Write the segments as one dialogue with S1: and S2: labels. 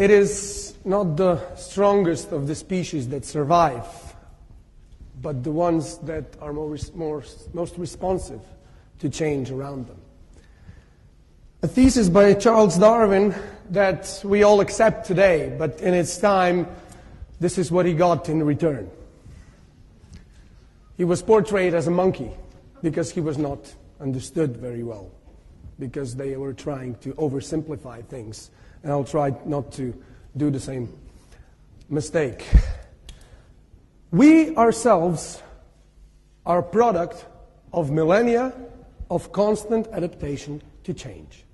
S1: it is not the strongest of the species that survive, but the ones that are most responsive to change around them. A thesis by Charles Darwin that we all accept today, but in its time, this is what he got in return. He was portrayed as a monkey because he was not understood very well, because they were trying to oversimplify things. And I'll try not to do the same mistake. We ourselves are a product of millennia of constant adaptation to change.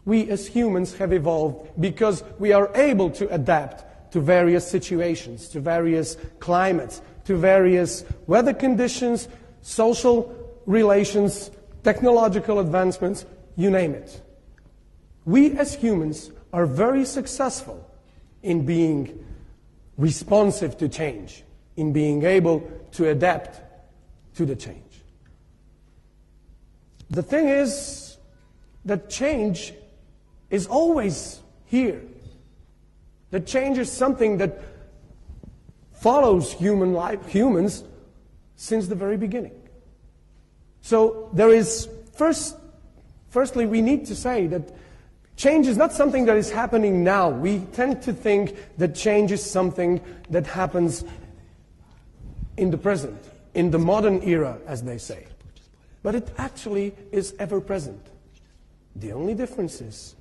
S1: We as humans have evolved because we are able to adapt to various situations, to various climates, to various weather conditions, social relations, technological advancements, you name it. We as humans are very successful in being responsive to change, in being able to adapt to the change. The thing is that change is always here. That change is something that follows humans since the very beginning. So there is, firstly, we need to say that change is not something that is happening now. We tend to think that change is something that happens in the present, in the modern era, as they say. But it actually is ever present. The only difference is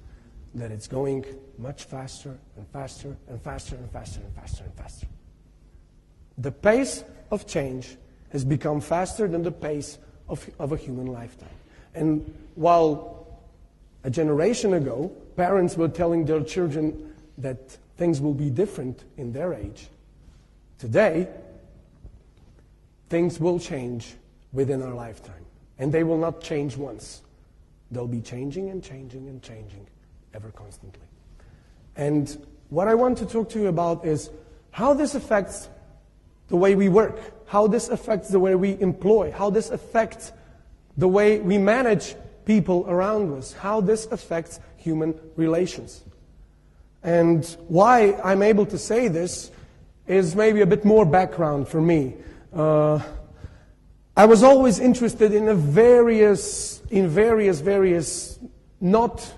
S1: that it's going much faster and faster and faster and faster and faster and faster. The pace of change has become faster than the pace of a human lifetime. And while a generation ago, parents were telling their children that things will be different in their age, today, things will change within our lifetime. And they will not change once. They'll be changing and changing and changing ever constantly. And what I want to talk to you about is how this affects the way we work, how this affects the way we employ, how this affects the way we manage people around us, how this affects human relations. And why I'm able to say this is maybe a bit more background for me. I was always interested in various not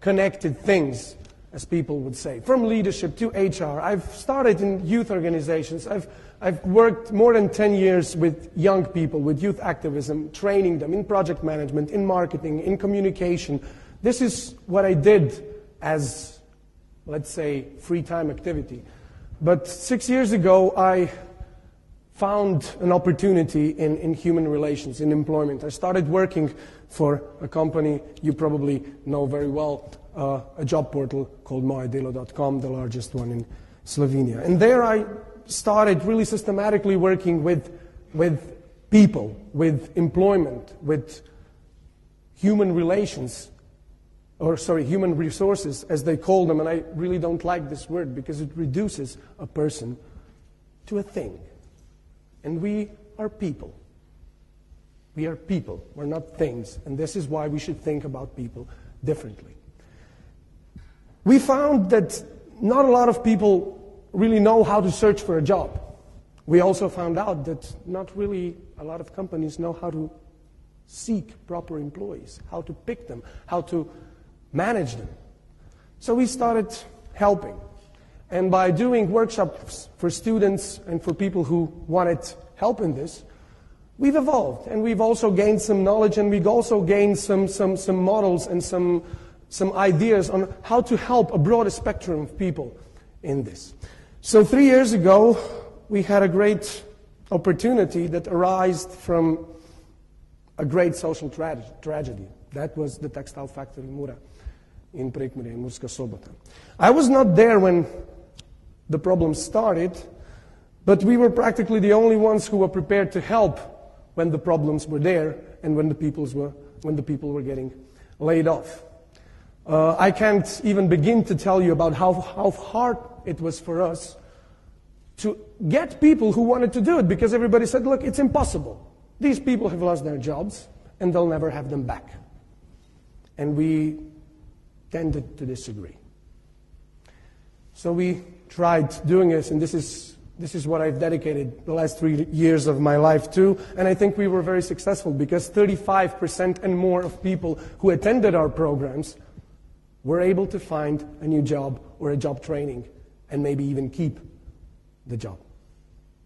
S1: connected things, as people would say, from leadership to HR. I've started in youth organizations. I've worked more than 10 years with young people, with youth activism, training them in project management, in marketing, in communication. This is what I did as, let's say, free time activity. But 6 years ago, I found an opportunity in human relations, in employment. I started working for a company you probably know very well, a job portal called mojedelo.com, the largest one in Slovenia. And there I started really systematically working with people, with employment, with human relations, human resources, as they call them. And I really don't like this word because it reduces a person to a thing. And we are people. We are people. We're not things. And this is why we should think about people differently. We found that not a lot of people really know how to search for a job. We also found out that not really a lot of companies know how to seek proper employees, how to pick them, how to manage them. So we started helping. And by doing workshops for students and for people who wanted help in this, we've evolved. And we've also gained some knowledge, and we've also gained some models and some ideas on how to help a broader spectrum of people in this. So 3 years ago, we had a great opportunity that arose from a great social tragedy. That was the textile factory Mura in Prekmurje, in Murska Sobota. I was not there when the problem started, but we were practically the only ones who were prepared to help when the problems were there and when the people were getting laid off. I can't even begin to tell you about how hard it was for us to get people who wanted to do it, because everybody said, look, it's impossible. These people have lost their jobs and they'll never have them back. And we tended to disagree. So we tried doing this, and this is what I've dedicated the last 3 years of my life to, and I think we were very successful because 35% and more of people who attended our programs were able to find a new job or a job training and maybe even keep the job.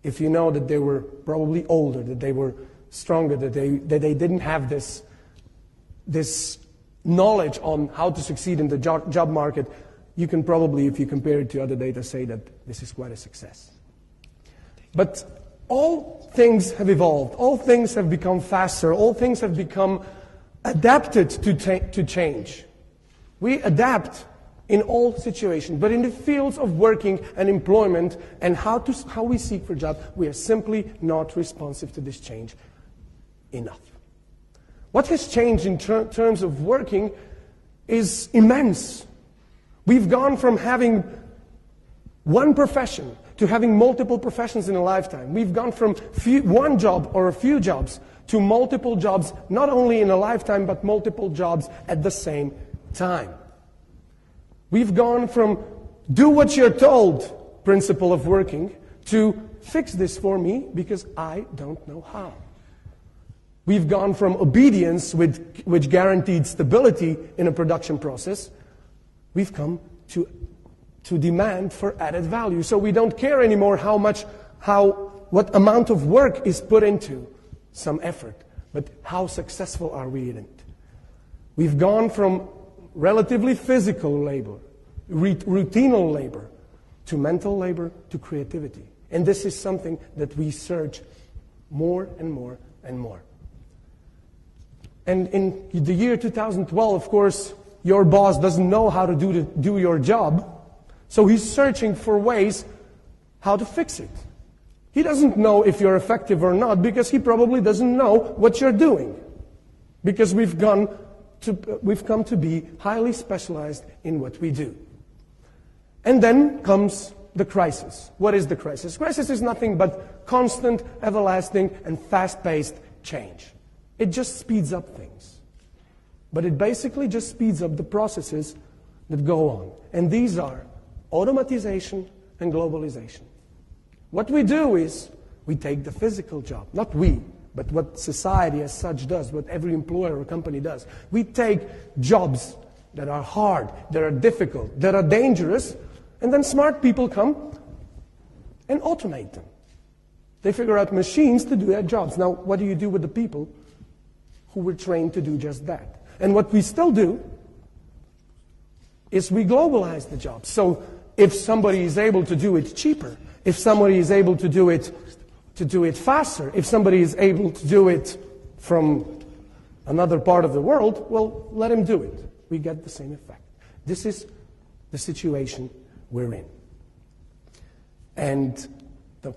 S1: If you know that they were probably older, that they were stronger, that they didn't have this knowledge on how to succeed in the job market, you can probably, if you compare it to other data, say that this is quite a success. But all things have evolved. All things have become faster. All things have become adapted to change. We adapt in all situations, but in the fields of working and employment and how we seek for jobs, we are simply not responsive to this change enough. What has changed in terms of working is immense. We've gone from having one profession to having multiple professions in a lifetime. We've gone from one job or a few jobs to multiple jobs, not only in a lifetime, but multiple jobs at the same time. We've gone from do what you're told principle of working to fix this for me because I don't know how. We've gone from obedience, which guaranteed stability in a production process, we've come to demand for added value. So we don't care anymore what amount of work is put into some effort, but how successful are we in it? We've gone from relatively physical labor, routinal labor, to mental labor, to creativity. And this is something that we search more and more and more. And in the year 2012, of course, your boss doesn't know how to do your job, so he's searching for ways how to fix it. He doesn't know if you're effective or not because he probably doesn't know what you're doing. Because we've come to be highly specialized in what we do. And then comes the crisis. What is the crisis? Crisis is nothing but constant, everlasting, and fast-paced change. It just speeds up things. But it basically just speeds up the processes that go on. And these are automatization and globalization. What we do is we take the physical job, not we, but what society as such does, what every employer or company does. We take jobs that are hard, that are difficult, that are dangerous, and then smart people come and automate them. They figure out machines to do their jobs. Now, what do you do with the people who were trained to do just that? And what we still do is we globalize the job. So if somebody is able to do it cheaper, if somebody is able to do it faster, if somebody is able to do it from another part of the world, well, let him do it. We get the same effect. This is the situation we're in. And the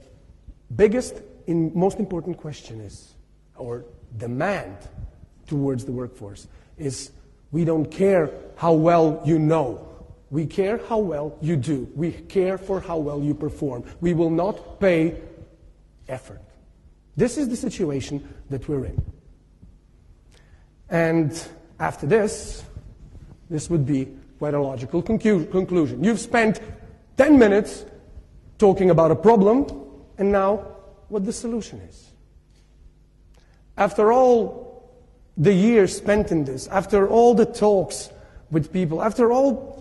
S1: biggest and most important question is, or demand towards the workforce, is we don't care how well you know. We care how well you do. We care for how well you perform. We will not pay effort. This is the situation that we're in. And after this would be quite a logical conclusion. You've spent 10 minutes talking about a problem, and now what the solution is. After all the years spent in this, after all the talks with people, after all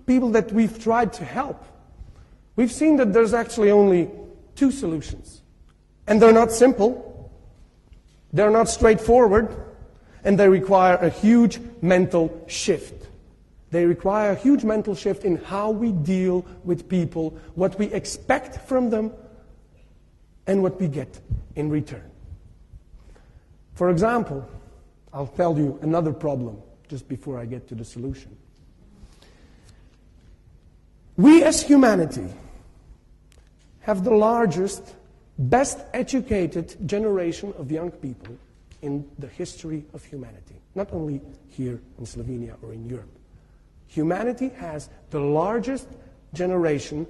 S1: people that we've tried to help, we've seen that there's actually only 2 solutions. And they're not simple, they're not straightforward, and they require a huge mental shift. They require a huge mental shift in how we deal with people, what we expect from them, and what we get in return. For example, I'll tell you another problem just before I get to the solution. We as humanity have the largest, best educated generation of young people in the history of humanity. Not only here in Slovenia or in Europe. Humanity has the largest generation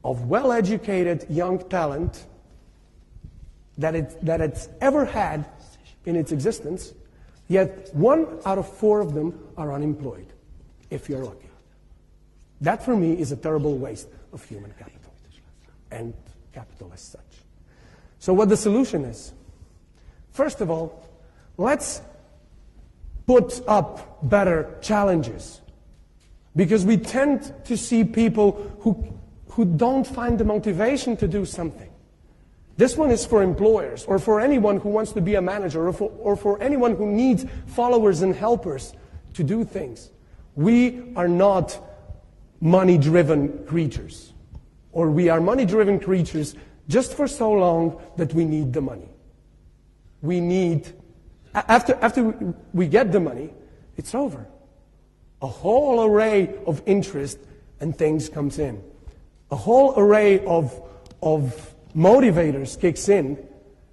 S1: of well-educated young talent that it's ever had in its existence, yet 1 out of 4 of them are unemployed, if you're lucky. That for me is a terrible waste of human capital and capital as such. So what the solution is? First of all, let's put up better challenges. Because we tend to see people who don't find the motivation to do something. This one is for employers, or for anyone who wants to be a manager, or for anyone who needs followers and helpers to do things. We are not money-driven creatures. Or we are money-driven creatures just for so long that we need the money. We need, after we get the money, it's over. A whole array of interest and things comes in. A whole array of motivators kicks in,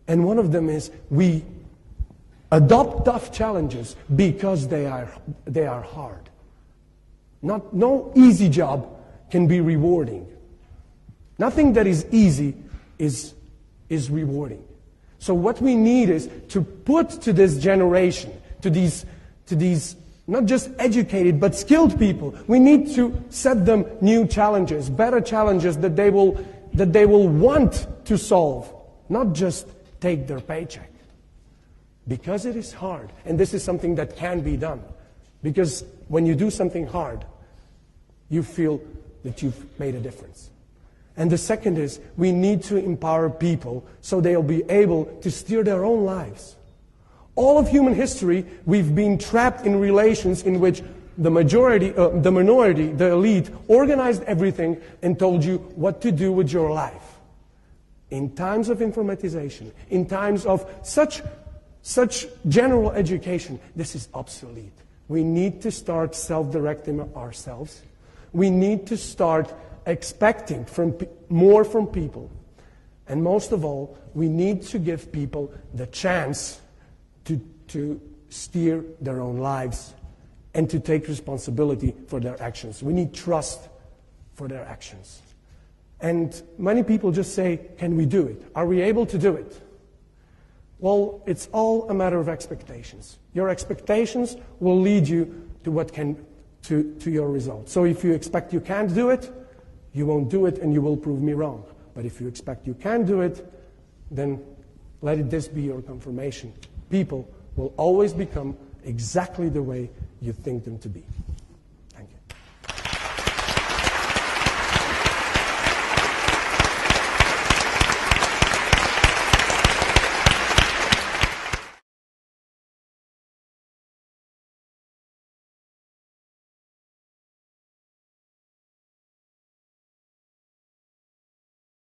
S1: and one of them is we adopt tough challenges because they are hard. No easy job can be rewarding. Nothing that is easy is rewarding. So what we need is to put to this generation, to these not just educated but skilled people, we need to set them new challenges, better challenges that they will want to solve, not just take their paycheck. Because it is hard, and this is something that can be done. Because when you do something hard, you feel that you've made a difference. And the second is, we need to empower people so they'll be able to steer their own lives. All of human history, we've been trapped in relations in which the majority, the minority, the elite, organized everything and told you what to do with your life. In times of informatization, in times of such general education, this is obsolete. We need to start self-directing ourselves. We need to start expecting more from people. And most of all, we need to give people the chance to steer their own lives and to take responsibility for their actions. We need trust for their actions. And many people just say, can we do it? Are we able to do it? Well, it's all a matter of expectations. Your expectations will lead you to your results. So if you expect you can't do it, you won't do it and you will prove me wrong. But if you expect you can do it, then let this be your confirmation. People will always become exactly the way you think them to be.